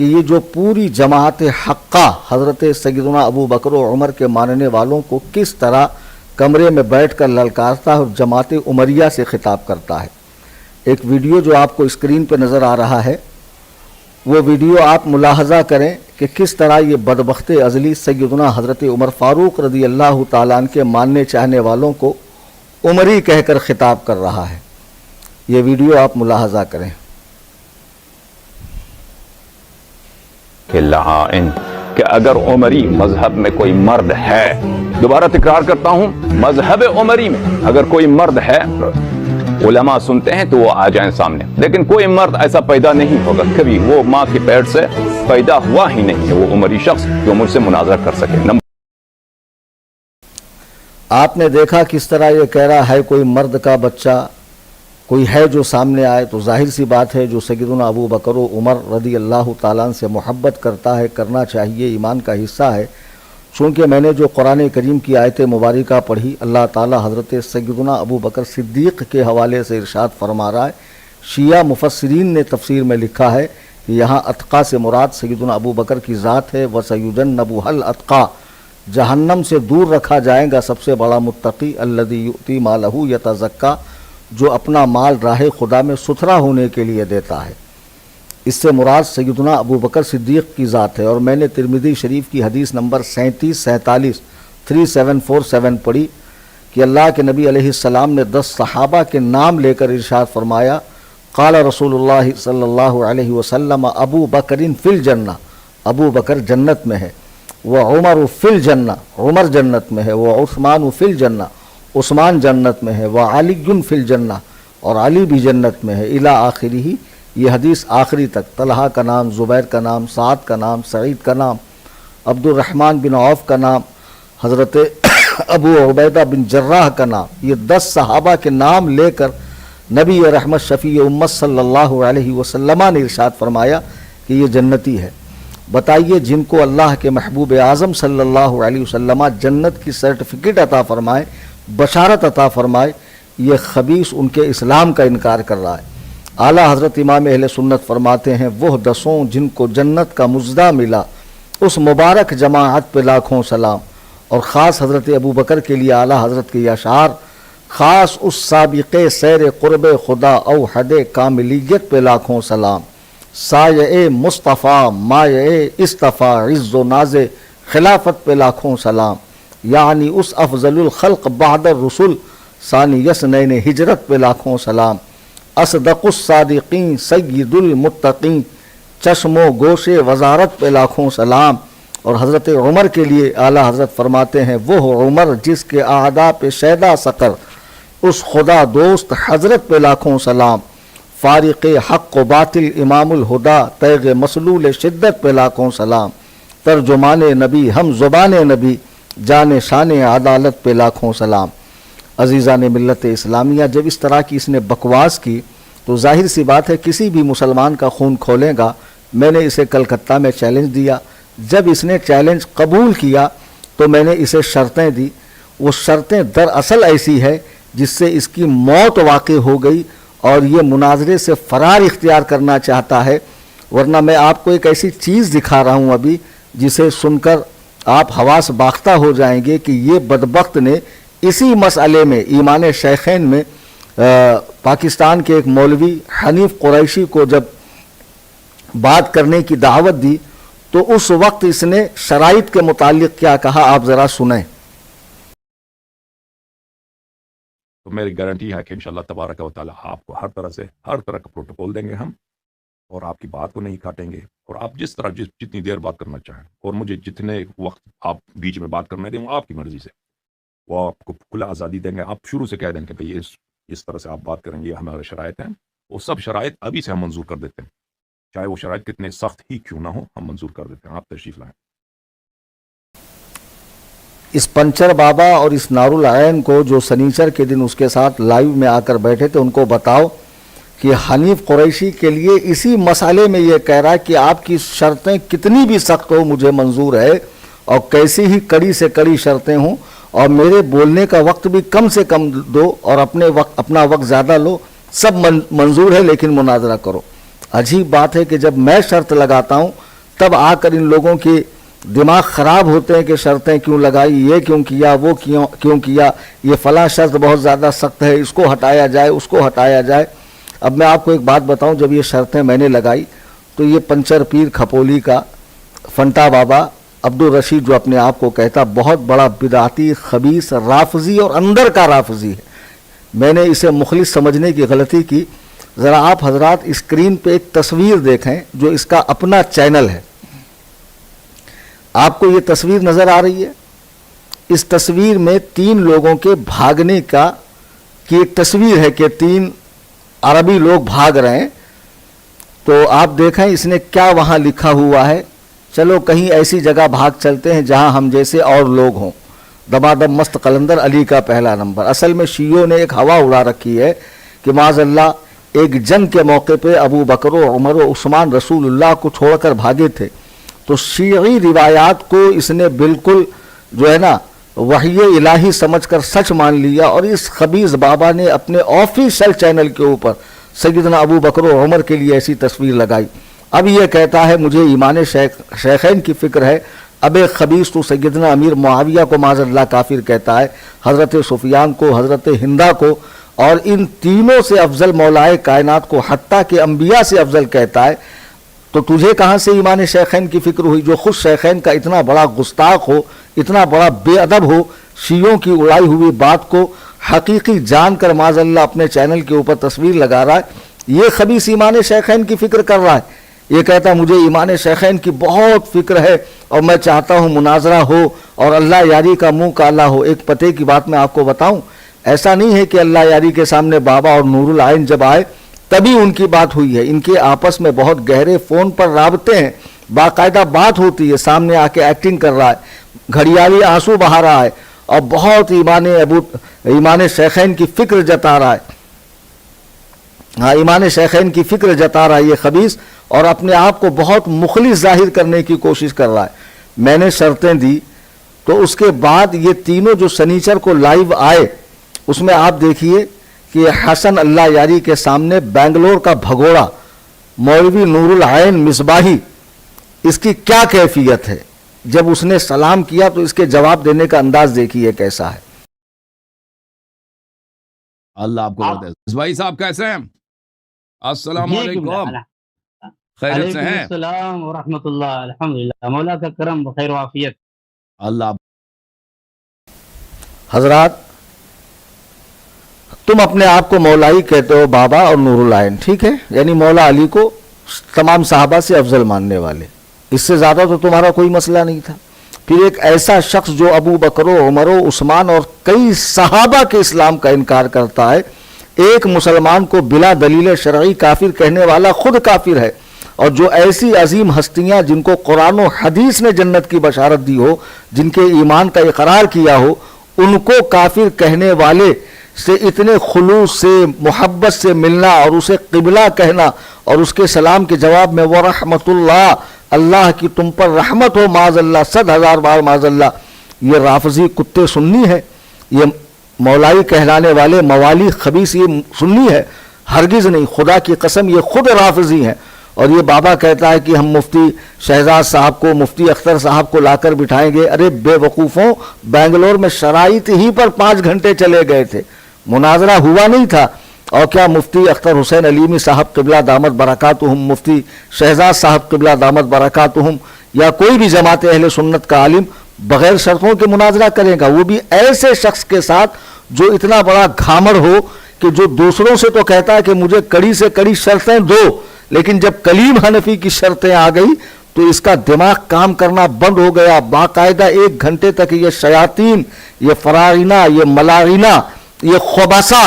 کہ یہ جو پوری جماعت حقہ حضرت سیدنا ابو بکر و عمر کے ماننے والوں کو کس طرح کمرے میں بیٹھ کر للکارتا ہے اور جماعت عمریہ سے خطاب کرتا ہے۔ ایک ویڈیو جو آپ کو اسکرین پہ نظر آ رہا ہے، وہ ویڈیو آپ ملاحظہ کریں کہ کس طرح یہ بدبخت ازلی سیدنا حضرت عمر فاروق رضی اللہ تعالیٰ عنہ کے ماننے چاہنے والوں کو عمری کہہ کر خطاب کر رہا ہے۔ یہ ویڈیو آپ ملاحظہ کریں۔ کہ اگر عمری مذہب میں کوئی مرد ہے، دوبارہ تکرار کرتا ہوں، مذہب عمری میں اگر کوئی مرد ہے، علماء سنتے ہیں تو وہ آ جائیں سامنے، لیکن کوئی مرد ایسا پیدا نہیں ہوگا، کبھی وہ ماں کے پیٹ سے پیدا ہوا ہی نہیں ہے وہ عمری شخص جو مجھ سے مناظرہ کر سکے۔ آپ نے دیکھا کس طرح یہ کہہ رہا ہے کوئی مرد کا بچہ کوئی ہے جو سامنے آئے، تو ظاہر سی بات ہے جو سیدنا ابو بکر و عمر رضی اللہ تعالیٰ عنہ سے محبت کرتا ہے، کرنا چاہیے، ایمان کا حصہ ہے۔ چونکہ میں نے جو قرآن کریم کی آیت مبارکہ پڑھی، اللہ تعالیٰ حضرت سیدنا ابو بکر صدیق کے حوالے سے ارشاد فرما رہا ہے۔ شیعہ مفسرین نے تفسیر میں لکھا ہے کہ یہاں اتقا سے مراد سیدنا ابو بکر کی ذات ہے۔ وَسَيُجَنَّبُهَا الْأَتْقَى، جہنم سے دور رکھا جائے گا سب سے بڑا متقی، الَّذِي يُؤْتِي مَالَهُ يَتَزَكَّى، جو اپنا مال راہ خدا میں ستھرا ہونے کے لیے دیتا ہے۔ اس سے مراد سیدنا ابو بکر صدیق کی ذات ہے۔ اور میں نے ترمذی شریف کی حدیث نمبر 3747 پڑھی کہ اللہ کے نبی علیہ السلام نے 10 صحابہ کے نام لے کر ارشاد فرمایا، قال رسول اللہ صلی اللہ علیہ وسلم ابو بکر فی الجنہ، ابو بکر جنت میں ہے، وعمر فی الجنہ، عمر جنت میں ہے، وعثمان فی الجنہ، عثمان جنت میں ہے، وعلی فی الجنہ، اور علی بھی جنت میں ہے، الی آخری ہی، یہ حدیث آخری تک۔ طلحہ کا نام، زبیر کا نام، سعد کا نام، سعید کا نام، عبد الرحمن بن عوف کا نام، حضرت ابو عبیدہ بن جراح کا نام، یہ 10 صحابہ کے نام لے کر نبی رحمت شفیع امت صلی اللہ علیہ وسلم نے ارشاد فرمایا کہ یہ جنتی ہے۔ بتائیے جن کو اللہ کے محبوب اعظم صلی اللہ علیہ وسلم جنت کی سرٹیفکیٹ عطا فرمائے، بشارت عطا فرمائے، یہ خبیث ان کے اسلام کا انکار کر رہا ہے۔ اعلیٰ حضرت امام اہل سنت فرماتے ہیں، وہ 10 جن کو جنت کا مژدہ ملا، اس مبارک جماعت پہ لاکھوں سلام۔ اور خاص حضرت ابو بکر کے لیے اعلیٰ حضرت کے یہ اشعار، خاص اس سابق سیر قرب خدا او حد کاملیت پہ لاکھوں سلام، سایہ مصطفیٰ مایہ اصطفیٰ عز و ناز خلافت پہ لاکھوں سلام، یعنی اس افضل الخلق بعد الرسل ثانی یسنین ہجرت پہ لاکھوں سلام، اصدق الصادقین سید المتقین چشم و گوش وزارت پہ لاکھوں سلام۔ اور حضرت عمر کے لیے اعلیٰ حضرت فرماتے ہیں، وہ عمر جس کے اعداء پہ شیدا سقر، اس خدا دوست حضرت پہ لاکھوں سلام، فارق حق و باطل امام الہدا تیغ مسلول شدت پہ لاکھوں سلام، ترجمان نبی ہم زبان نبی جان شان عدالت پہ لاکھوں سلام۔ عزیزان ملت اسلامیہ، جب اس طرح کی اس نے بکواس کی تو ظاہر سی بات ہے کسی بھی مسلمان کا خون کھولے گا۔ میں نے اسے کلکتہ میں چیلنج دیا، جب اس نے چیلنج قبول کیا تو میں نے اسے شرطیں دی، وہ شرطیں دراصل ایسی ہے جس سے اس کی موت واقع ہو گئی اور یہ مناظرے سے فرار اختیار کرنا چاہتا ہے۔ ورنہ میں آپ کو ایک ایسی چیز دکھا رہا ہوں ابھی جسے سن کر آپ حواس باختہ ہو جائیں گے کہ یہ بدبخت نے اسی مسئلے میں ایمان شیخین میں پاکستان کے ایک مولوی حنیف قریشی کو جب بات کرنے کی دعوت دی تو اس وقت اس نے شرائط کے متعلق کیا کہا، آپ ذرا سنیں۔ تو میری گارنٹی ہے کہ انشاءاللہ تبارک و تعالی آپ کو ہر طرح کا پروٹوکول دیں گے ہم، اور آپ کی بات کو نہیں کاٹیں گے، اور آپ جس طرح جتنی دیر بات کرنا چاہیں، اور مجھے جتنے وقت آپ بیچ میں بات کرنے دیں وہ آپ کی مرضی سے، وہ آپ کو کھلا آزادی دیں گے۔ آپ شروع سے کہہ دیں کہ بھئی اس طرح سے آپ بات کریں گے، یہ ہمارے شرائط ہیں، وہ سب شرائط ابھی سے ہم منظور کر دیتے ہیں، چاہے وہ شرائط کتنے سخت ہی کیوں نہ ہو، ہم منظور کر دیتے ہیں۔ آپ تشریف لائیں۔ اس پنچر بابا اور اس نار العین کو جو سنیچر کے دن اس کے ساتھ لائیو میں آ کر بیٹھے تھے، ان کو بتاؤ کہ حنیف قریشی کے لیے اسی مسئلے میں یہ کہہ رہا ہے کہ آپ کی شرطیں کتنی بھی سخت ہو مجھے منظور ہے، اور کیسی ہی کڑی سے کڑی شرطیں ہوں، اور میرے بولنے کا وقت بھی کم سے کم دو اور اپنا وقت زیادہ لو، سب منظور ہے، لیکن مناظرہ کرو۔ عجیب بات ہے کہ جب میں شرط لگاتا ہوں تب آ کر ان لوگوں کے دماغ خراب ہوتے ہیں کہ شرطیں کیوں لگائی، یہ کیوں کیا، وہ کیوں کیا، یہ فلاں شرط بہت زیادہ سخت ہے، اس کو ہٹایا جائے، اس کو ہٹایا جائے۔ اب میں آپ کو ایک بات بتاؤں، جب یہ شرطیں میں نے لگائی تو یہ پنچر پیر کھپولی کا فنٹا بابا عبدالرشید، جو اپنے آپ کو کہتا بہت بڑا بدعتی، خبیث، رافضی اور اندر کا رافضی ہے، میں نے اسے مخلص سمجھنے کی غلطی کی۔ ذرا آپ حضرات اسکرین پہ ایک تصویر دیکھیں جو اس کا اپنا چینل ہے، آپ کو یہ تصویر نظر آ رہی ہے؟ اس تصویر میں 3 لوگوں کے بھاگنے کی ایک تصویر ہے کہ 3 عربی لوگ بھاگ رہے ہیں۔ تو آپ دیکھیں اس نے کیا وہاں لکھا ہوا ہے۔ چلو کہیں ایسی جگہ بھاگ چلتے ہیں جہاں ہم جیسے اور لوگ ہوں۔ دمادم مست قلندر علی کا پہلا نمبر۔ اصل میں شیعوں نے ایک ہوا اڑا رکھی ہے کہ معاذ اللہ ایک جنگ کے موقع پہ ابو بکر و عمر و عثمان رسول اللہ کو چھوڑ کر بھاگے تھے، تو شیعی روایات کو اس نے بالکل جو ہے نا وحی الہی سمجھ کر سچ مان لیا، اور اس خبیث بابا نے اپنے آفیشل چینل کے اوپر سیدنا ابو بکر و عمر کے لیے ایسی تصویر لگائی۔ اب یہ کہتا ہے مجھے ایمان شیخین کی فکر ہے۔ اب ایک خبیث تو سیدنا امیر معاویہ کو معاذ اللہ کافر کہتا ہے، حضرت سفیان کو، حضرت ہندہ کو، اور ان تینوں سے افضل مولائے کائنات کو، حتیٰ کہ انبیاء سے افضل کہتا ہے۔ تو تجھے کہاں سے ایمان شیخین کی فکر ہوئی، جو خود شیخین کا اتنا بڑا گستاخ ہو، اتنا بڑا بے ادب ہو، شیعوں کی اڑائی ہوئی بات کو حقیقی جان کر معاذ اللہ اپنے چینل کے اوپر تصویر لگا رہا ہے۔ یہ خبیث ایمان شیخین کی فکر کر رہا ہے، یہ کہتا مجھے ایمان شیخین کی بہت فکر ہے اور میں چاہتا ہوں مناظرہ ہو اور اللہ یاری کا منہ کالا ہو۔ ایک پتے کی بات میں آپ کو بتاؤں، ایسا نہیں ہے کہ اللہ یاری کے سامنے بابا اور نور العین جب آئے تبھی ان کی بات ہوئی ہے، ان کے آپس میں بہت گہرے فون پر رابطے ہیں، باقاعدہ بات ہوتی ہے، سامنے آ کے ایکٹنگ کر رہا ہے، گھڑیالی آنسو بہا رہا ہے اور بہت ایمان شیخین کی فکر جتا رہا ہے۔ ہاں، ایمان شیخین کی فکر جتا رہا ہے یہ خبیث، اور اپنے آپ کو بہت مخلص ظاہر کرنے کی کوشش کر رہا ہے۔ میں نے شرطیں دی تو اس کے بعد یہ تینوں جو سنیچر کو لائیو آئے، اس میں آپ دیکھیے کہ حسن اللہ یاری کے سامنے بنگلور کا بھگوڑا مولوی نور العین مصباحی، اس کی کیا کیفیت ہے، جب اس نے سلام کیا تو اس کے جواب دینے کا انداز دیکھیے کیسا ہے۔ اللہ آپ کو مصباحی صاحب کیسے ہیں؟ السلام علیکم، خیریت سے ہیں؟ السلام ورحمۃ اللہ، الحمدللہ، مولا کا کرم، بخیر و عافیت۔ اللہ حضرات تم اپنے آپ کو مولائی کہتے ہو، بابا اور نور العین، ٹھیک ہے، یعنی مولا علی کو تمام صحابہ سے افضل ماننے والے، اس سے زیادہ تو تمہارا کوئی مسئلہ نہیں تھا۔ پھر ایک ایسا شخص جو ابو بکر و عمر و عثمان اور کئی صحابہ کے اسلام کا انکار کرتا ہے، ایک مسلمان کو بلا دلیل شرعی کافر کہنے والا خود کافر ہے، اور جو ایسی عظیم ہستیاں جن کو قرآن و حدیث نے جنت کی بشارت دی ہو، جن کے ایمان کا اقرار کیا ہو، ان کو کافر کہنے والے سے اتنے خلوص سے، محبت سے ملنا اور اسے قبلہ کہنا اور اس کے سلام کے جواب میں وَرَحْمَةُ اللَّهِ، اللہ کی تم پر رحمت ہو، معاذ اللہ، 100,000 بار معاذ اللہ، یہ رافضی کتے سنی ہے، یہ مولائی کہلانے والے موالی خبیث یہ سنی ہے، ہرگز نہیں، خدا کی قسم یہ خود رافضی ہیں۔ اور یہ بابا کہتا ہے کہ ہم مفتی شہزاد صاحب کو، مفتی اختر صاحب کو لا کر بٹھائیں گے۔ ارے بے وقوفوں، بنگلور میں شرائط ہی پر 5 گھنٹے چلے گئے تھے، مناظرہ ہوا نہیں تھا، اور کیا مفتی اختر حسین علیمی صاحب قبلہ دامت برکاتہم، مفتی شہزاد صاحب قبلہ دامت برکاتہم، یا کوئی بھی جماعت اہل سنت کا عالم بغیر شرطوں کے مناظرہ کرے گا؟ وہ بھی ایسے شخص کے ساتھ جو اتنا بڑا گھامڑ ہو کہ جو دوسروں سے تو کہتا ہے کہ مجھے کڑی سے کڑی شرطیں دو، لیکن جب کلیم حنفی کی شرطیں آ گئی تو اس کا دماغ کام کرنا بند ہو گیا۔ باقاعدہ 1 گھنٹے تک یہ شیاطین، یہ فراعنہ، یہ ملاعنہ، یہ خبثہ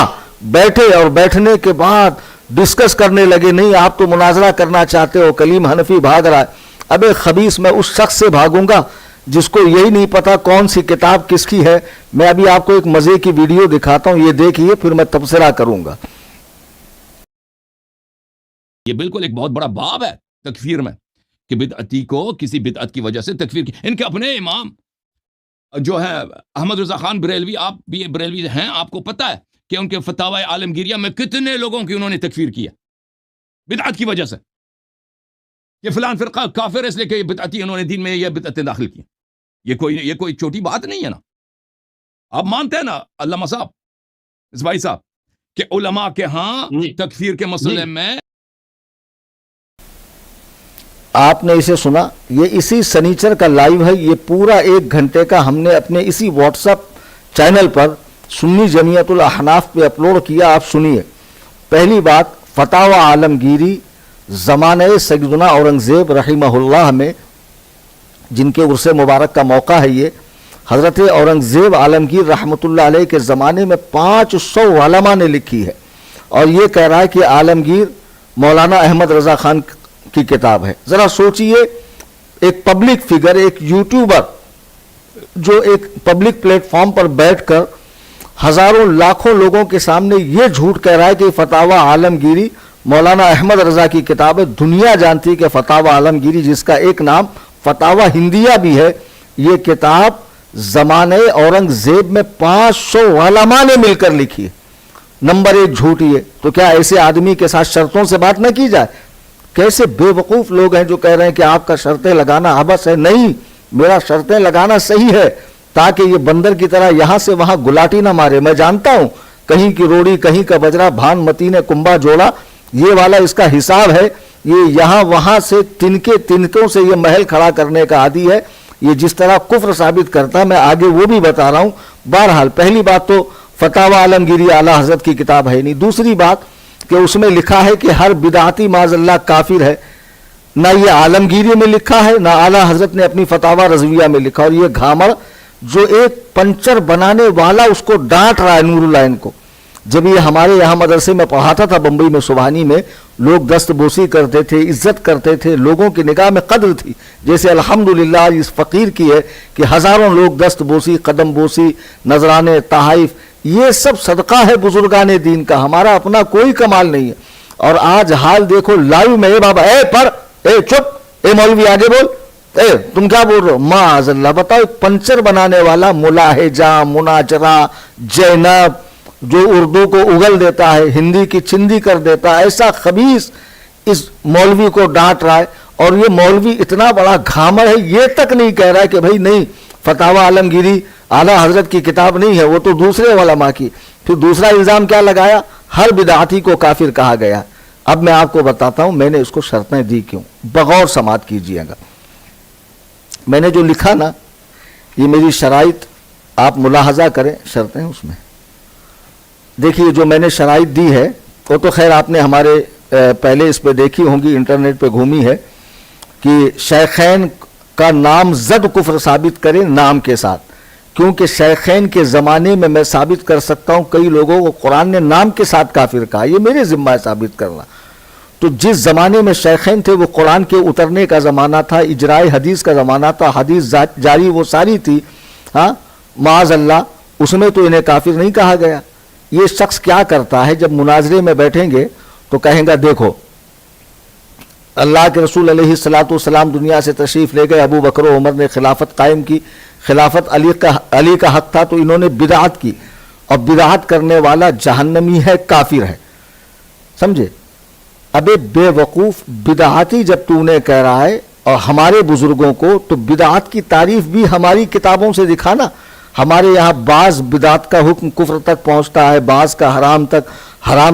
بیٹھے، اور بیٹھنے کے بعد ڈسکس کرنے لگے، نہیں آپ تو مناظرہ کرنا چاہتے ہو، کلیم حنفی بھاگ رہا ہے۔ اب خبیث میں اس شخص سے بھاگوں گا جس کو یہی نہیں پتا کون سی کتاب کس کی ہے۔ میں ابھی آپ کو ایک مزے کی ویڈیو دکھاتا ہوں، یہ دیکھیے، پھر میں تبصرہ کروں گا۔ یہ بالکل ایک بہت بڑا باب ہے تکفیر میں، کہ بدعتی کو کسی بدعت کی وجہ سے تکفیر کی۔ ان کے اپنے امام جو ہے احمد رضا خان بریلوی، آپ بھی بریلوی ہیں، آپ کو پتہ ہے کہ ان کے فتاوی عالمگیریہ میں کتنے لوگوں کی انہوں نے تکفیر کیا بدعت کی وجہ سے۔ کہ فلان فرقہ کافر ہے اس لیے کہ یہ بدعتی انہوں نے دین میں یہ بدعتیں داخل کی. یہ کوئی چھوٹی بات نہیں ہے نا. آپ مانتے ہیں نا علامہ صاحب, اس بھائی صاحب, کہ علماء کے ہاں جی. تکفیر کے مسئلے میں آپ نے اسے سنا, یہ اسی سنیچر کا لائیو ہے, یہ پورا 1 گھنٹے کا ہم نے اپنے اسی واٹس ایپ چینل پر سنی جمعیت الاحناف پہ اپلوڈ کیا. آپ سنیے. پہلی بات, فتاوی عالمگیری زمانہ سیدنا اورنگزیب رحمہ اللہ میں, جن کے عرص مبارک کا موقع ہے یہ, حضرت اورنگزیب عالمگیر رحمۃ اللہ علیہ کے زمانے میں 500 علماء نے لکھی ہے. اور یہ کہہ رہا ہے کہ عالمگیر مولانا احمد رضا خان کی کتاب ہے. ذرا سوچئے, ایک پبلک فگر, ایک یوٹیوبر جو ایک پبلک پلیٹ فارم پر بیٹھ کر ہزاروں لاکھوں لوگوں کے سامنے یہ جھوٹ کہہ رہا ہے کہ فتاوی عالمگیری مولانا احمد رضا کی کتاب ہے. دنیا جانتی کہ فتاوی عالمگیری, جس کا ایک نام فتاوی ہندیہ بھی ہے, یہ کتاب زمانے اورنگزیب میں 500 علماء نے مل کر لکھی ہے. نمبر 1 جھوٹ یہ. تو کیا ایسے آدمی کے ساتھ شرطوں سے بات نہ کی جائے؟ کیسے بے وقوف لوگ ہیں جو کہہ رہے ہیں کہ آپ کا شرطیں لگانا عبث ہے. نہیں, میرا شرطیں لگانا صحیح ہے تاکہ یہ بندر کی طرح یہاں سے وہاں گلاٹی نہ مارے. میں جانتا ہوں کہیں کی روڑی, کہیں کا بجرا, بھان متینے کنبا جوڑا, یہ والا اس کا حساب ہے. یہ یہاں وہاں سے تنکوں سے یہ محل کھڑا کرنے کا عادی ہے. یہ جس طرح کفر ثابت کرتا ہے, میں آگے وہ بھی بتا رہا ہوں. بہرحال پہلی بات تو فتاوی عالمگیری اعلیٰ حضرت کی کتاب ہے نہیں. دوسری بات کہ اس میں لکھا ہے کہ ہر بدعتی معاذ اللہ کافر ہے. نہ یہ عالمگیری میں لکھا ہے, نہ اعلیٰ حضرت نے اپنی فتاوی رضویہ میں لکھا. اور یہ گھامڑ جو ایک پنچر بنانے والا اس کو ڈانٹ رہا ہے نور العین کو. جب یہ ہمارے یہاں مدرسے میں پڑھاتا تھا بمبئی میں سبحانی میں, لوگ دست بوسی کرتے تھے, عزت کرتے تھے, لوگوں کی نگاہ میں قدر تھی. جیسے الحمدللہ اس فقیر کی ہے کہ ہزاروں لوگ دست بوسی, قدم بوسی, نذرانے, تحائف, یہ سب صدقہ ہے بزرگان دین کا. ہمارا اپنا کوئی کمال نہیں ہے. اور آج حال دیکھو لائیو میں, اے بابا, اے پر, اے چپ, اے مولوی آگے بول, اے تم کیا بول رہے ہو, معاذ اللہ. بتاؤ, ایک پنچر بنانے والا ملاحجہ, مناجرہ, جینب, جو اردو کو اگل دیتا ہے, ہندی کی چندی کر دیتا ہے, ایسا خبیث اس مولوی کو ڈانٹ رہا ہے. اور یہ مولوی اتنا بڑا گھامر ہے, یہ تک نہیں کہہ رہا ہے کہ بھئی نہیں, فتاوی عالمگیری اعلیٰ حضرت کی کتاب نہیں ہے, وہ تو دوسرے علماء کی. پھر دوسرا الزام کیا لگایا, ہر بدعتی کو کافر کہا گیا. اب میں آپ کو بتاتا ہوں میں نے اس کو شرطیں دی کیوں, بغور سماعت کیجیے گا. میں نے جو لکھا نا, یہ میری شرائط آپ ملاحظہ کریں, شرطیں اس میں دیکھیے. جو میں نے شرائط دی ہے وہ تو خیر آپ نے ہمارے پہلے اس پہ دیکھی ہوں گی, انٹرنیٹ پہ گھومی ہے, کہ شیخین کا نام زد کفر ثابت کریں نام کے ساتھ. کیونکہ شیخین کے زمانے میں میں ثابت کر سکتا ہوں کئی لوگوں کو قرآن نے نام کے ساتھ کافر کہا, یہ میرے ذمہ ہے ثابت کرنا. تو جس زمانے میں شیخین تھے وہ قرآن کے اترنے کا زمانہ تھا, اجرائے حدیث کا زمانہ تھا, حدیث جاری وہ ساری تھی. ہاں معاذ اللہ, اس میں تو انہیں کافر نہیں کہا گیا. یہ شخص کیا کرتا ہے, جب مناظرے میں بیٹھیں گے تو کہیں گا دیکھو اللہ کے رسول علیہ الصلوۃ والسلام دنیا سے تشریف لے گئے, ابو بکر و عمر نے خلافت قائم کی, خلافت علی کا حق تھا تو انہوں نے بدعت کی, اور بدعت کرنے والا جہنمی ہے, کافر ہے. سمجھے؟ ابے بے وقوف, بدعاتی جب تو نے کہہ رہا ہے اور ہمارے بزرگوں کو, تو بدعت کی تعریف بھی ہماری کتابوں سے دکھانا. ہمارے یہاں بعض بدعت کا حکم کفر تک پہنچتا ہے, بعض کا حرام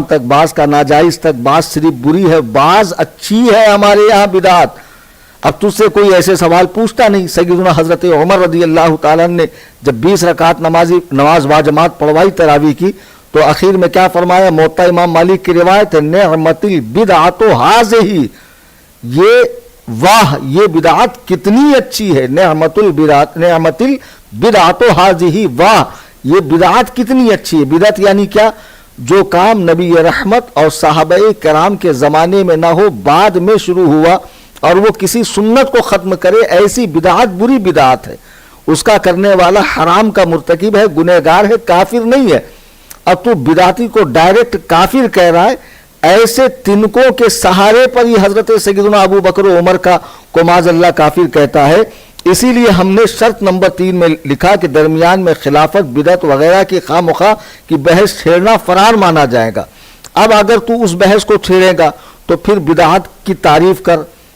تک, بعض کا ناجائز تک, بعض صرف بری ہے, بعض اچھی ہے ہمارے یہاں بدعت. اب تجھ سے کوئی ایسے سوال پوچھتا نہیں. سیدنا حضرت عمر رضی اللہ تعالیٰ نے جب 20 رکعت نماز باجماعت پڑھوائی تراویح کی, تو اخیر میں کیا فرمایا؟ موطا امام مالک کی روایت ہے, نعمت البدعۃ ھذہ, یہ واہ یہ بدعت کتنی اچھی ہے, نعمت البدعۃ ھذہ, واہ یہ بدعت کتنی اچھی ہے. بدعت یعنی کیا؟ جو کام نبی رحمت اور صحابہ کرام کے زمانے میں نہ ہو, بعد میں شروع ہوا, اور وہ کسی سنت کو ختم کرے, ایسی بدعت بری بدعت ہے. اس کا کرنے والا حرام کا مرتکب ہے, گنہگار ہے, کافر نہیں ہے. اب تو بدعتی کو ڈائریکٹ کافر کہہ رہا ہے. ایسے تنکوں کے سہارے پر ہی حضرت سیدنا ابو بکر و عمر کو معاذ اللہ کافر کہتا ہے. اسی لیے ہم نے شرط نمبر 3 میں لکھا کہ درمیان میں خلافت, بدعت وغیرہ کی خواہ مخواہ کی بحث چھیڑنا فرار مانا جائے گا. اب اگر تو اس بحث کو چھیڑے گا تو پھر بدعت کی تعریف کر,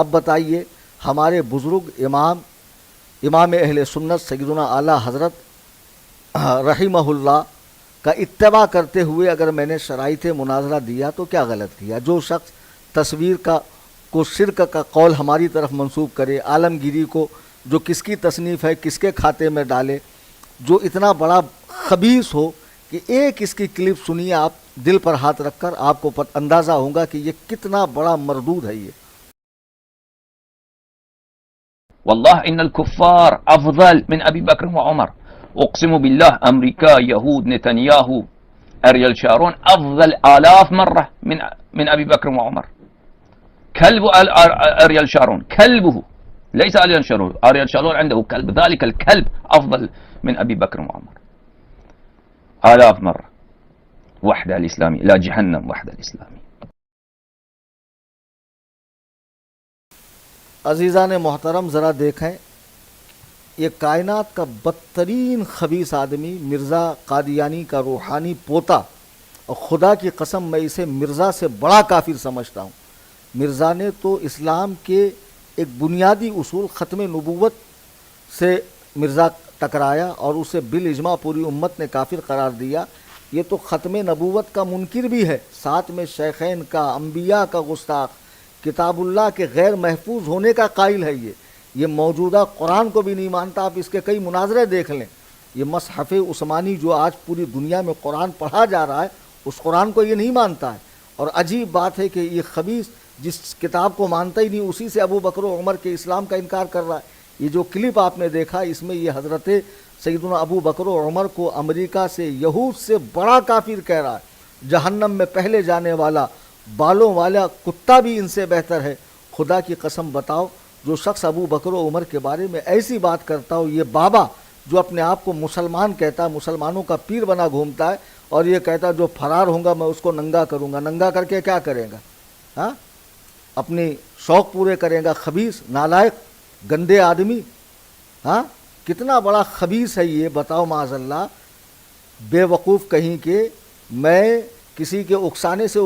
اب بتائیے ہمارے بزرگ امام اہل سنت سیدنا اعلیٰ حضرت رحمہ اللہ کا اتباع کرتے ہوئے اگر میں نے شرائط مناظرہ دیا تو کیا غلط کیا؟ جو شخص تصویر کو شرک کا قول ہماری طرف منسوب کرے، عالمگیری کو جو کس کی تصنیف ہے کس کے کھاتے میں ڈالے، جو اتنا بڑا خبیث ہو کہ ایک اس کی کلپ سنیے آپ دل پر ہاتھ رکھ کر، آپ کو اندازہ ہوگا کہ یہ کتنا بڑا مردود ہے۔ یہ والله إن الكفار أفضل من أبي بكر وعمر. أقسم بالله أمريكا، يهود، نتنياهو، أريل شارون أفضل آلاف مرة من أبي بكر وعمر. كلب أريل شارون، كلبه ليس أريل شارون. أريل شارون عنده كلب، ذلك الكلب أفضل من أبي بكر وعمر آلاف مرة. وحدة الإسلامي لا جهنم، وحدة الإسلامي. عزیزان محترم ذرا دیکھیں، یہ کائنات کا بدترین خبیث آدمی مرزا قادیانی کا روحانی پوتا، اور خدا کی قسم میں اسے مرزا سے بڑا کافر سمجھتا ہوں۔ مرزا نے تو اسلام کے ایک بنیادی اصول ختم نبوت سے مرزا ٹکرایا اور اسے بالاجماع پوری امت نے کافر قرار دیا۔ یہ تو ختم نبوت کا منکر بھی ہے، ساتھ میں شیخین کا، انبیاء کا گستاخ، کتاب اللہ کے غیر محفوظ ہونے کا قائل ہے۔ یہ موجودہ قرآن کو بھی نہیں مانتا۔ آپ اس کے کئی مناظرے دیکھ لیں۔ یہ مصحف عثمانی جو آج پوری دنیا میں قرآن پڑھا جا رہا ہے، اس قرآن کو یہ نہیں مانتا ہے۔ اور عجیب بات ہے کہ یہ خبیث جس کتاب کو مانتا ہی نہیں، اسی سے ابو بکر و عمر کے اسلام کا انکار کر رہا ہے۔ یہ جو کلپ آپ نے دیکھا، اس میں یہ حضرت سیدنا ابو بکر و عمر کو امریکہ سے، یہود سے بڑا کافر کہہ رہا ہے۔ جہنم میں پہلے جانے والا، بالوں والا کتا بھی ان سے بہتر ہے۔ خدا کی قسم بتاؤ، جو شخص ابو بکر و عمر کے بارے میں ایسی بات کرتا ہو، یہ بابا جو اپنے آپ کو مسلمان کہتا ہے، مسلمانوں کا پیر بنا گھومتا ہے، اور یہ کہتا ہے جو فرار ہوں گا میں اس کو ننگا کروں گا۔ ننگا کر کے کیا کرے گا؟ ہاں، اپنی شوق پورے کرے گا۔ خبیث، نالائق، گندے آدمی۔ ہاں، کتنا بڑا خبیث ہے یہ، بتاؤ معاذ اللہ۔ بے وقوف کہیں کہ میں کسی کے اکسانے سے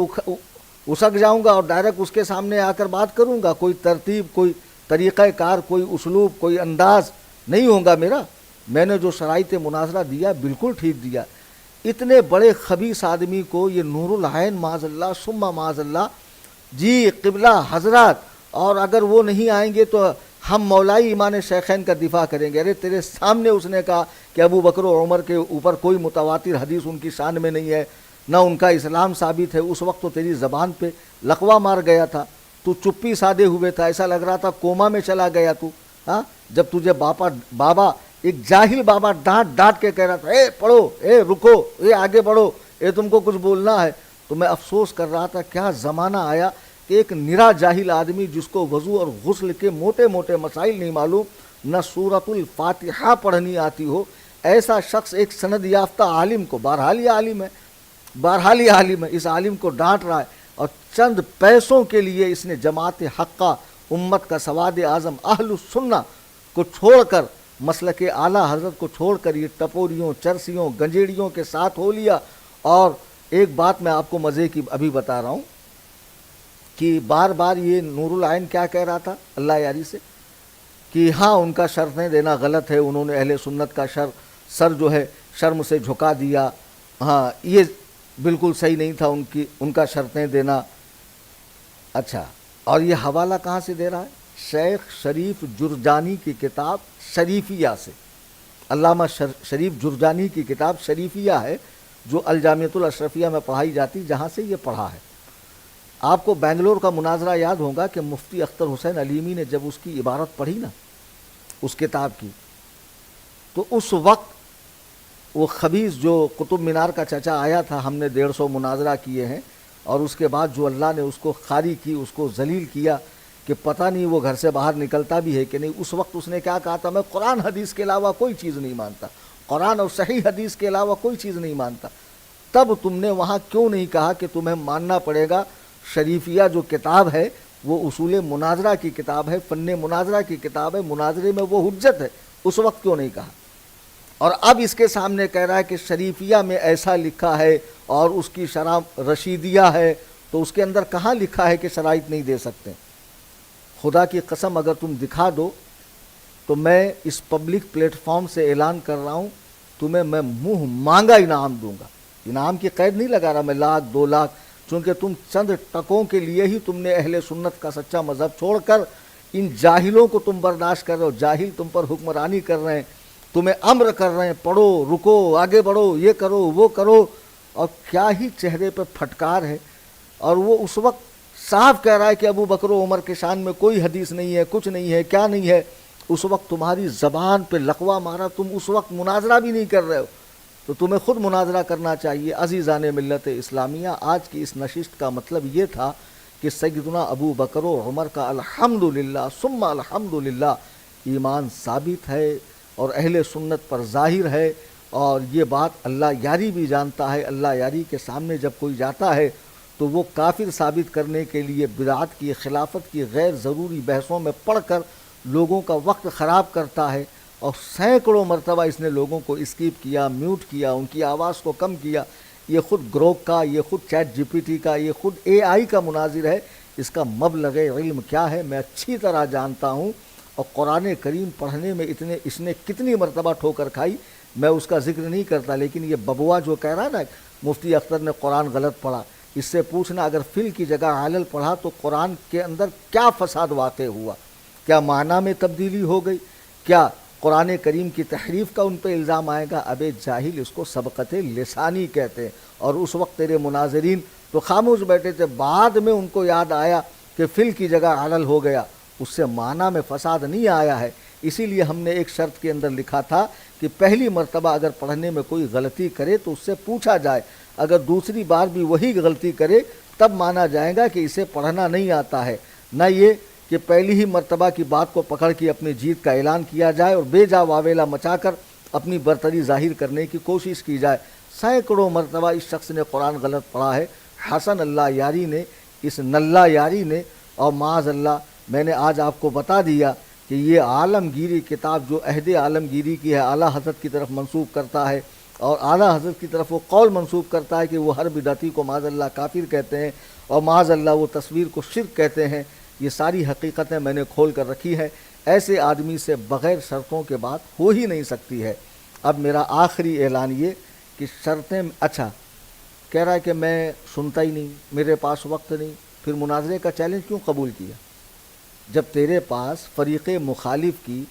اسک جاؤں گا اور ڈائریکٹ اس کے سامنے آ کر بات کروں گا؟ کوئی ترتیب، کوئی طریقہ کار، کوئی اسلوب، کوئی انداز نہیں ہوگا میرا۔ میں نے جو شرائط مناظرہ دیا بالکل ٹھیک دیا۔ اتنے بڑے خبیث آدمی کو یہ نور العین معاذ اللہ ثم معاذ اللہ جی قبلہ حضرات، اور اگر وہ نہیں آئیں گے تو ہم مولائی ایمان شیخین کا دفاع کریں گے۔ ارے تیرے سامنے اس نے کہا کہ ابو بکر و عمر کے اوپر کوئی متواتر حدیث ان کی شان میں نہیں ہے، نہ ان کا اسلام ثابت ہے۔ اس وقت تو تیری زبان پہ لقوہ مار گیا تھا، تو چپی سادے ہوئے تھا، ایسا لگ رہا تھا کوما میں چلا گیا تو۔ ہاں، جب تجھے بابا ایک جاہل بابا ڈانٹ ڈانٹ کے کہہ رہا تھا، اے پڑھو، اے رکو، اے آگے بڑھو، اے تم کو کچھ بولنا ہے، تو میں افسوس کر رہا تھا کیا زمانہ آیا کہ ایک نرا جاہل آدمی جس کو وضو اور غسل کے موٹے موٹے مسائل نہیں معلوم، نہ سورۃ الفاتحہ پڑھنی آتی ہو، ایسا شخص ایک سند یافتہ عالم کو، بہرحال یہ عالم ہے، اس عالم کو ڈانٹ رہا ہے، اور چند پیسوں کے لیے اس نے جماعت حقہ، امت کا سواد اعظم اہل السنہ کو چھوڑ کر، مسلک اعلیٰ حضرت کو چھوڑ کر یہ ٹپوریوں، چرسیوں، گنجیڑیوں کے ساتھ ہو لیا۔ اور ایک بات میں آپ کو مزے کی ابھی بتا رہا ہوں کہ بار بار یہ نور العین کیا کہہ رہا تھا اللہ یاری سے کہ ہاں ان کا شرطیں دینا غلط ہے، انہوں نے اہل سنت کا سر جو ہے شرم سے جھکا دیا، ہاں یہ بالکل صحیح نہیں تھا ان کا شرطیں دینا۔ اچھا، اور یہ حوالہ کہاں سے دے رہا ہے؟ شیخ شریف جرجانی کی کتاب شریفیہ سے۔ علامہ شریف جرجانی کی کتاب شریفیہ ہے جو الجامعۃ الاشرفیہ میں پڑھائی جاتی، جہاں سے یہ پڑھا ہے۔ آپ کو بنگلور کا مناظرہ یاد ہوگا کہ مفتی اختر حسین علیمی نے جب اس کی عبارت پڑھی نا اس کتاب کی، تو اس وقت وہ خبیث جو قطب مینار کا چچا آیا تھا، ہم نے 150 مناظرہ کیے ہیں، اور اس کے بعد جو اللہ نے اس کو خاری کی، اس کو ذلیل کیا کہ پتہ نہیں وہ گھر سے باہر نکلتا بھی ہے کہ نہیں، اس وقت اس نے کیا کہا تھا؟ میں قرآن حدیث کے علاوہ کوئی چیز نہیں مانتا، قرآن اور صحیح حدیث کے علاوہ کوئی چیز نہیں مانتا۔ تب تم نے وہاں کیوں نہیں کہا کہ تمہیں ماننا پڑے گا شریفیہ جو کتاب ہے وہ اصول مناظرہ کی کتاب ہے، فن مناظرہ کی کتاب ہے، مناظرے میں وہ حجت ہے؟ اس وقت کیوں نہیں کہا؟ اور اب اس کے سامنے کہہ رہا ہے کہ شریفیہ میں ایسا لکھا ہے اور اس کی شرح رشیدیہ ہے، تو اس کے اندر کہاں لکھا ہے کہ شرائط نہیں دے سکتے؟ خدا کی قسم اگر تم دکھا دو تو میں اس پبلک پلیٹ فارم سے اعلان کر رہا ہوں تمہیں میں منہ مانگا انعام دوں گا. انعام کی قید نہیں لگا رہا میں 1,00,000 2,00,000، چونکہ تم چند ٹکوں کے لیے ہی تم نے اہل سنت کا سچا مذہب چھوڑ کر ان جاہلوں کو تم برداشت کر رہے ہو. جاہل تم پر حکمرانی کر رہے ہیں، تمہیں امر کر رہے ہیں پڑھو رکو آگے بڑھو یہ کرو وہ کرو، اور کیا ہی چہرے پہ پھٹکار ہے. اور وہ اس وقت صاف کہہ رہا ہے کہ ابو بکر و عمر کے شان میں کوئی حدیث نہیں ہے، کچھ نہیں ہے، کیا نہیں ہے. اس وقت تمہاری زبان پہ لقوہ مارا، تم اس وقت مناظرہ بھی نہیں کر رہے ہو، تو تمہیں خود مناظرہ کرنا چاہیے. عزیزان ملت اسلامیہ، آج کی اس نشست کا مطلب یہ تھا کہ سیدنا ابو بکر و عمر کا الحمدللہ ثم الحمدللہ ایمان ثابت ہے اور اہل سنت پر ظاہر ہے. اور یہ بات اللہ یاری بھی جانتا ہے. اللہ یاری کے سامنے جب کوئی جاتا ہے تو وہ کافر ثابت کرنے کے لیے بدعت کی خلافت کی غیر ضروری بحثوں میں پڑھ کر لوگوں کا وقت خراب کرتا ہے. اور سینکڑوں مرتبہ اس نے لوگوں کو اسکیپ کیا، میوٹ کیا، ان کی آواز کو کم کیا. یہ خود گروک کا، یہ خود چیٹ جی پی ٹی کا، یہ خود اے آئی کا مناظر ہے. اس کا مبلغ علم کیا ہے میں اچھی طرح جانتا ہوں. اور قرآن کریم پڑھنے میں اس نے کتنی مرتبہ ٹھوکر کھائی میں اس کا ذکر نہیں کرتا. لیکن یہ ببوا جو کہہ رہا ہے نا مفتی اختر نے قرآن غلط پڑھا، اس سے پوچھنا اگر فل کی جگہ علل پڑھا تو قرآن کے اندر کیا فساد واقع ہوا؟ کیا معنی میں تبدیلی ہو گئی؟ کیا قرآن کریم کی تحریف کا ان پہ الزام آئے گا؟ ابے جاہل، اس کو سبقت لسانی کہتے ہیں. اور اس وقت تیرے مناظرین تو خاموش بیٹھے تھے، بعد میں ان کو یاد آیا کہ فل کی جگہ علل ہو گیا، اس سے معنی میں فساد نہیں آیا ہے. اسی لیے ہم نے ایک شرط کے اندر لکھا تھا کہ پہلی مرتبہ اگر پڑھنے میں کوئی غلطی کرے تو اس سے پوچھا جائے. اگر دوسری بار بھی وہی غلطی کرے تب مانا جائے گا کہ اسے پڑھنا نہیں آتا ہے. نہ یہ کہ پہلی ہی مرتبہ کی بات کو پکڑ کے اپنی جیت کا اعلان کیا جائے اور بے جا واویلا مچا کر اپنی برتری ظاہر کرنے کی کوشش کی جائے. سینکڑوں مرتبہ اس شخص نے قرآن غلط پڑھا ہے، حسن اللہ یاری نے، اس نلہ یاری نے. اور معاذ اللہ میں نے آج آپ کو بتا دیا کہ یہ عالمگیری کتاب جو عہد عالمگیری کی ہے اعلیٰ حضرت کی طرف منسوب کرتا ہے، اور اعلیٰ حضرت کی طرف وہ قول منسوب کرتا ہے کہ وہ ہر بدعتی کو معاذ اللہ کافر کہتے ہیں، اور معاذ اللہ وہ تصویر کو شرک کہتے ہیں. یہ ساری حقیقتیں میں نے کھول کر رکھی ہے. ایسے آدمی سے بغیر شرطوں کے بات ہو ہی نہیں سکتی ہے. اب میرا آخری اعلان یہ کہ شرطیں، اچھا کہہ رہا ہے کہ میں سنتا ہی نہیں، میرے پاس وقت نہیں، پھر مناظرے کا چیلنج کیوں قبول کیا؟ جب تیرے پاس فریق مخالف کی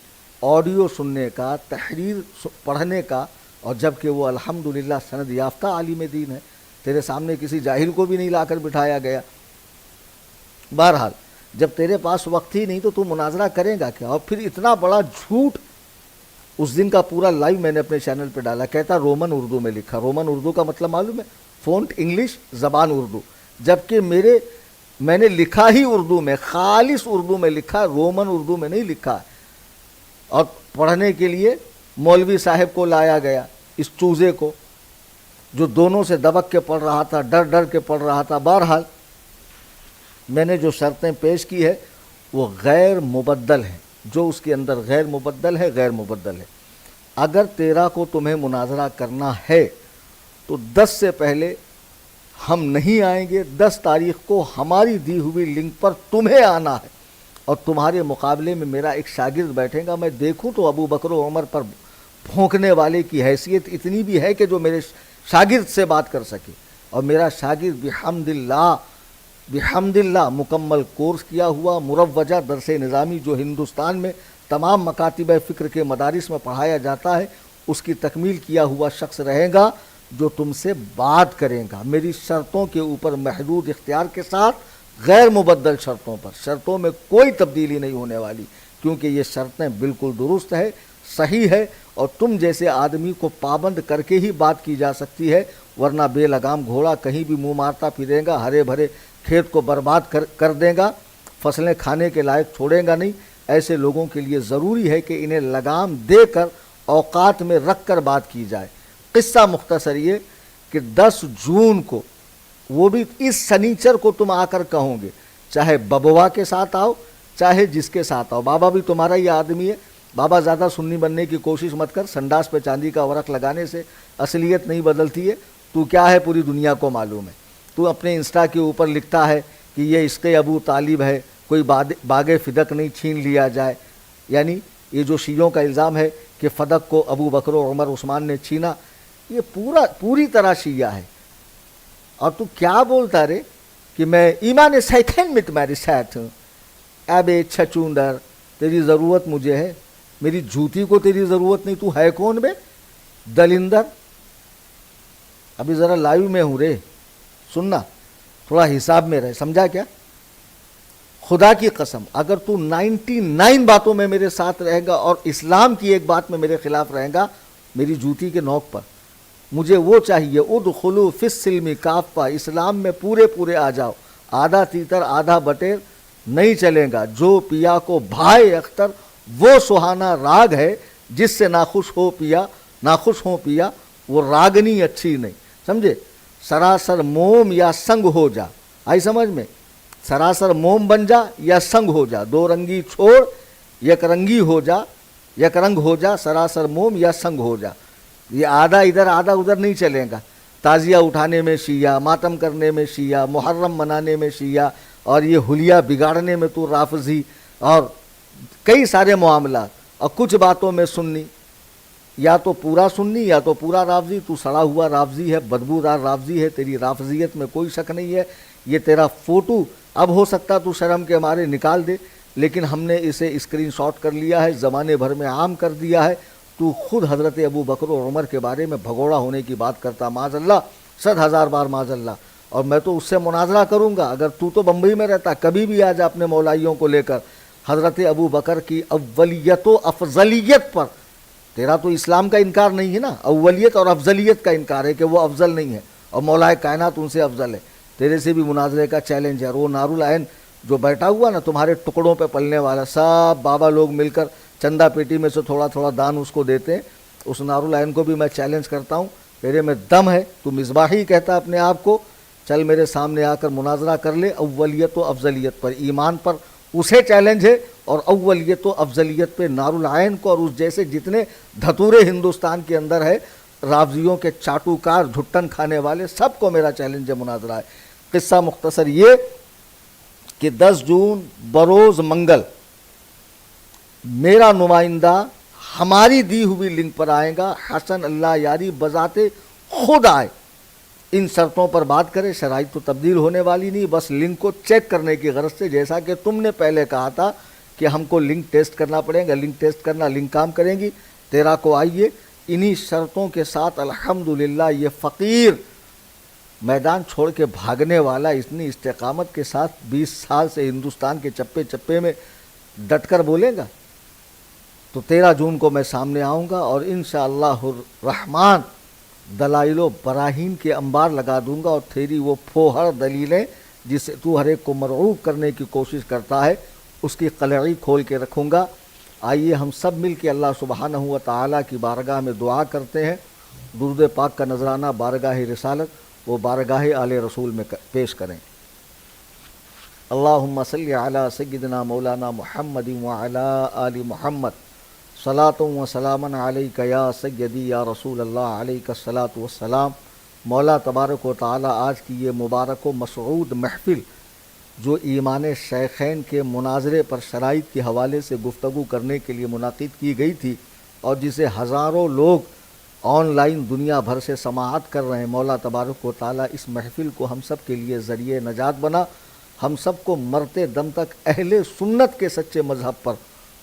آڈیو سننے کا، تحریر پڑھنے کا، اور جب کہ وہ الحمدللہ سند یافتہ عالم دین ہے، تیرے سامنے کسی جاہل کو بھی نہیں لا کر بٹھایا گیا. بہرحال جب تیرے پاس وقت ہی نہیں تو تو مناظرہ کرے گا کیا؟ اور پھر اتنا بڑا جھوٹ، اس دن کا پورا لائیو میں نے اپنے چینل پہ ڈالا، کہتا رومن اردو میں لکھا. رومن اردو کا مطلب معلوم ہے؟ فونٹ انگلش، زبان اردو. جبکہ میں نے لکھا ہی اردو میں، خالص اردو میں لکھا، رومن اردو میں نہیں لکھا. اور پڑھنے کے لیے مولوی صاحب کو لایا گیا، اس چوزے کو جو دونوں سے دبک کے پڑھ رہا تھا، ڈر ڈر کے پڑھ رہا تھا. بہرحال میں نے جو شرطیں پیش کی ہے وہ غیر مبدل ہیں، جو اس کے اندر غیر مبدل ہے غیر مبدل ہے. اگر 13 کو تمہیں مناظرہ کرنا ہے تو 10 سے پہلے ہم نہیں آئیں گے. 10 تاریخ کو ہماری دی ہوئی لنک پر تمہیں آنا ہے، اور تمہارے مقابلے میں میرا ایک شاگرد بیٹھے گا. میں دیکھوں تو ابو بکر و عمر پر پھونکنے والے کی حیثیت اتنی بھی ہے کہ جو میرے شاگرد سے بات کر سکے. اور میرا شاگرد بحمداللہ مکمل کورس کیا ہوا، مروجہ درس نظامی جو ہندوستان میں تمام مکاتب فکر کے مدارس میں پڑھایا جاتا ہے، اس کی تکمیل کیا ہوا شخص رہے گا جو تم سے بات کرے گا میری شرطوں کے اوپر محدود اختیار کے ساتھ، غیر مبدل شرطوں پر. شرطوں میں کوئی تبدیلی نہیں ہونے والی، کیونکہ یہ شرطیں بالکل درست ہے، صحیح ہے. اور تم جیسے آدمی کو پابند کر کے ہی بات کی جا سکتی ہے، ورنہ بے لگام گھوڑا کہیں بھی منہ مارتا پھرے گا، ہرے بھرے کھیت کو برباد کر دے گا، فصلیں کھانے کے لائق چھوڑے گا نہیں. ایسے لوگوں کے لیے ضروری ہے کہ انہیں لگام دے کر اوقات میں رکھ کر بات کی جائے. قصہ مختصر یہ کہ 10 جون کو، وہ بھی اس سنیچر کو تم آ کر کہوں گے، چاہے ببوا کے ساتھ آؤ چاہے جس کے ساتھ آؤ. بابا بھی تمہارا ہی آدمی ہے. بابا زیادہ سنی بننے کی کوشش مت کر، سنڈاس پہ چاندی کا ورق لگانے سے اصلیت نہیں بدلتی ہے. تو کیا ہے پوری دنیا کو معلوم ہے. تو اپنے انسٹا کے اوپر لکھتا ہے کہ یہ عشق ابو طالب ہے، کوئی باغ فدق نہیں چھین لیا جائے. یعنی یہ جو شیعوں کا الزام ہے کہ فدق کو ابو بکر و عمر عثمان نے چھینا، یہ پوری طرح شیعہ ہے. اور تو کیا بولتا رے کہ میں ایمان سیتھین میں تمہارے ساتھ ہوں. ابے چھچوندر، تیری ضرورت مجھے ہے، میری جوتی کو تیری ضرورت نہیں. تو ہے کون بے دلندر؟ ابھی ذرا لائیو میں ہوں رے، سننا، تھوڑا حساب میں رہے. سمجھا کیا؟ خدا کی قسم اگر تو 99 باتوں میں میرے ساتھ رہے گا اور اسلام کی ایک بات میں میرے خلاف رہے گا، میری جوتی کے نوک پر. مجھے وہ چاہیے ادخلوا فی السلم کافہ، اسلام میں پورے آ جاؤ. آدھا تیتر آدھا بٹیر نہیں چلے گا. جو پیا کو بھائے اختر وہ سہانا راگ ہے، جس سے ناخوش ہو پیا وہ راگنی اچھی نہیں. سمجھے؟ سراسر موم یا سنگ ہو جا. آئی سمجھ میں؟ سراسر موم بن جا یا سنگ ہو جا. دو رنگی چھوڑ یک رنگ ہو جا. سراسر موم یا سنگ ہو جا. یہ آدھا ادھر آدھا ادھر نہیں چلے گا. تعزیہ اٹھانے میں شیعہ، ماتم کرنے میں شیعہ، محرم منانے میں شیعہ، اور یہ حلیہ بگاڑنے میں تو رافضی، اور کئی سارے معاملات، اور کچھ باتوں میں سنی. یا تو پورا سنی یا تو پورا رافضی. تو سڑا ہوا رافضی ہے، بدبودار رافضی ہے. تیری رافضیت میں کوئی شک نہیں ہے. یہ تیرا فوٹو اب ہو سکتا تو شرم کے مارے نکال دے، لیکن ہم نے اسے اسکرین شاٹ کر لیا ہے، زمانے بھر میں عام کر دیا ہے. تو خود حضرت ابو بکر و عمر کے بارے میں بھگوڑا ہونے کی بات کرتا. معاذ اللہ، 100,000 بار معاذ اللہ. اور میں تو اس سے مناظرہ کروں گا. اگر تو بمبئی میں رہتا، کبھی بھی آ جا اپنے مولائیوں کو لے کر، حضرت ابو بکر کی اولیت و افضلیت پر. تیرا تو اسلام کا انکار نہیں ہے نا، اولیت اور افضلیت کا انکار ہے کہ وہ افضل نہیں ہے اور مولا کائنات ان سے افضل ہے. تیرے سے بھی مناظرے کا چیلنج ہے. اور وہ نارالعین جو بیٹھا ہوا نا تمہارے ٹکڑوں پہ پلنے والا، سب بابا لوگ مل کر چندہ پیٹی میں سے تھوڑا دان اس کو دیتے ہیں. اس نارالعین کو بھی میں چیلنج کرتا ہوں، تیرے میں دم ہے، تو مصباحی کہتا اپنے آپ کو، چل میرے سامنے آ کر مناظرہ کر لے اولیت و افضلیت پر. ایمان پر اسے چیلنج ہے، اور اولیت و افضلیت پہ نارالعین کو اور اس جیسے جتنے دھتورے ہندوستان کے اندر ہے، رافضیوں کے چاٹوکار جھٹن کھانے والے، سب کو میرا چیلنج ہے، مناظرہ ہے. قصہ مختصر یہ کہ 10 جون بروز منگل میرا نمائندہ ہماری دی ہوئی لنک پر آئے گا. حسن اللہ یاری بذات خود آئے، ان شرطوں پر بات کرے. شرائط تو تبدیل ہونے والی نہیں، بس لنک کو چیک کرنے کی غرض سے، جیسا کہ تم نے پہلے کہا تھا کہ ہم کو لنک ٹیسٹ کرنا پڑے گا. لنک ٹیسٹ کرنا، لنک کام کریں گی. 13 کو آئیے. انہی شرطوں کے ساتھ الحمدللہ یہ فقیر میدان چھوڑ کے بھاگنے والا اتنی استقامت کے ساتھ 20 سال سے ہندوستان کے چپے چپے میں ڈٹ کر بولے گا. تو 13 جون کو میں سامنے آؤں گا اور انشاءاللہ الرحمن دلائل و براہین کے انبار لگا دوں گا، اور تیری وہ پھوہر دلیلیں جسے تو ہر ایک کو مرعوب کرنے کی کوشش کرتا ہے، اس کی قلعی کھول کے رکھوں گا. آئیے ہم سب مل کے اللہ سبحانہ و تعالیٰ کی بارگاہ میں دعا کرتے ہیں. درود پاک کا نذرانہ بارگاہ رسالت وہ بارگاہ آل رسول میں پیش کریں. اللہم صلی علی سیدنا مولانا محمد وعلی آل محمد صلاۃ و سلام علیک یا سیدی یا رسول اللہ علیک الصلاۃ والسلام. مولا تبارک و تعالی آج کی یہ مبارک و مسعود محفل جو ایمان شیخین کے مناظرے پر شرائط کے حوالے سے گفتگو کرنے کے لیے منعقد کی گئی تھی، اور جسے ہزاروں لوگ آن لائن دنیا بھر سے سماعت کر رہے ہیں، مولا تبارک و تعالی اس محفل کو ہم سب کے لیے ذریعہ نجات بنا. ہم سب کو مرتے دم تک اہل سنت کے سچے مذہب پر،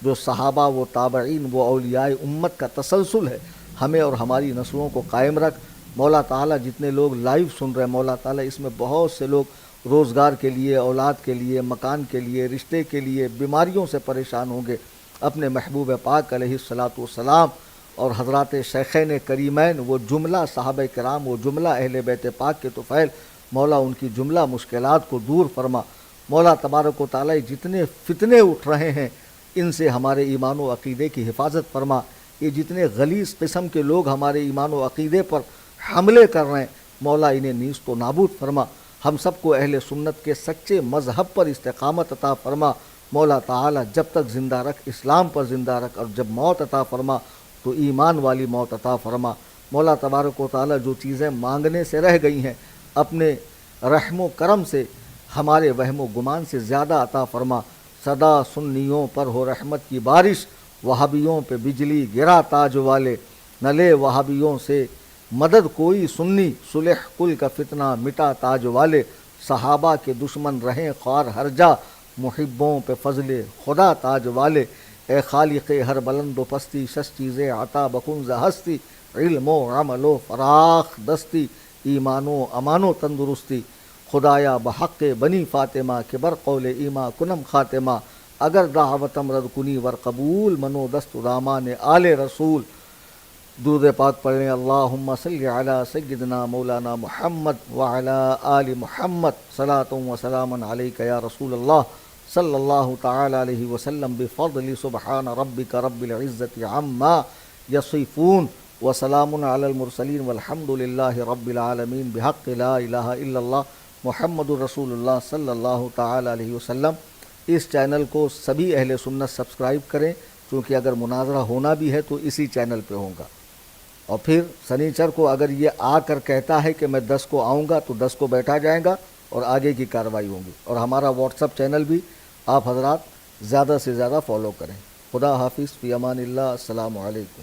جو صحابہ و تابعین و اولیاء امت کا تسلسل ہے، ہمیں اور ہماری نسلوں کو قائم رکھ. مولا تعالیٰ جتنے لوگ لائیو سن رہے ہیں، مولا تعالیٰ اس میں بہت سے لوگ روزگار کے لیے، اولاد کے لیے، مکان کے لیے، رشتے کے لیے، بیماریوں سے پریشان ہوں گے. اپنے محبوب پاک علیہ الصلاۃ والسلام اور حضرات شیخین کریمین، وہ جملہ صحابہ کرام، وہ جملہ اہل بیت پاک کے طفیل، مولا ان کی جملہ مشکلات کو دور فرما. مولا تبارک و تعالیٰ جتنے فتنے اٹھ رہے ہیں ان سے ہمارے ایمان و عقیدے کی حفاظت فرما. یہ جتنے غلیظ قسم کے لوگ ہمارے ایمان و عقیدے پر حملے کر رہے ہیں، مولا انہیں نیست و نابود فرما. ہم سب کو اہل سنت کے سچے مذہب پر استقامت عطا فرما. مولا تعالیٰ جب تک زندہ رکھ، اسلام پر زندہ رکھ، اور جب موت عطا فرما تو ایمان والی موت عطا فرما. مولا تبارک و تعالیٰ جو چیزیں مانگنے سے رہ گئی ہیں، اپنے رحم و کرم سے ہمارے وہم و گمان سے زیادہ عطا فرما، صدا سنیوں پر ہو رحمت کی بارش، وہابیوں پہ بجلی گرا تاج والے، نہ لے وہابیوں سے مدد کوئی سنی، صلح کل کا فتنہ مٹا تاج والے، صحابہ کے دشمن رہیں خوار ہر جا، محبوں پہ فضل خدا تاج والے، اے خالق ہر بلند و پستی، شش چیزیں عطا بکن ز ہستی، علم و عمل و فراخ دستی، ایمان و امان و تندرستی، خدایا بحق بنی فاطمہ کہ بر قول ایما کنم خاتمہ، اگر دعوتم رد کنی ور قبول، منو دست دامان آل رسول۔ درود پاک پڑھیں، اللہم صلی علی سیدنا مولانا محمد وعلی آل محمد، صلاۃ و سلام علیک یا رسول اللہ صلی اللہ تعالی علیہ وسلم، بفضل سبحان ربک رب العزت عما یصفون، وسلام علی المرسلین والحمد للہ رب العالمین، بحق لا الہ الا اللہ محمد الرسول اللہ صلی اللہ تعالی علیہ وسلم۔ اس چینل کو سبھی اہل سنت سبسکرائب کریں، چونکہ اگر مناظرہ ہونا بھی ہے تو اسی چینل پہ ہوگا۔ اور پھر سنیچر کو اگر یہ آ کر کہتا ہے کہ میں 10 کو آؤں گا تو 10 کو بیٹھا جائے گا اور آگے کی کارروائی ہوگی۔ اور ہمارا واٹس ایپ چینل بھی آپ حضرات زیادہ سے زیادہ فالو کریں۔ خدا حافظ، فی امان اللہ، السلام علیکم۔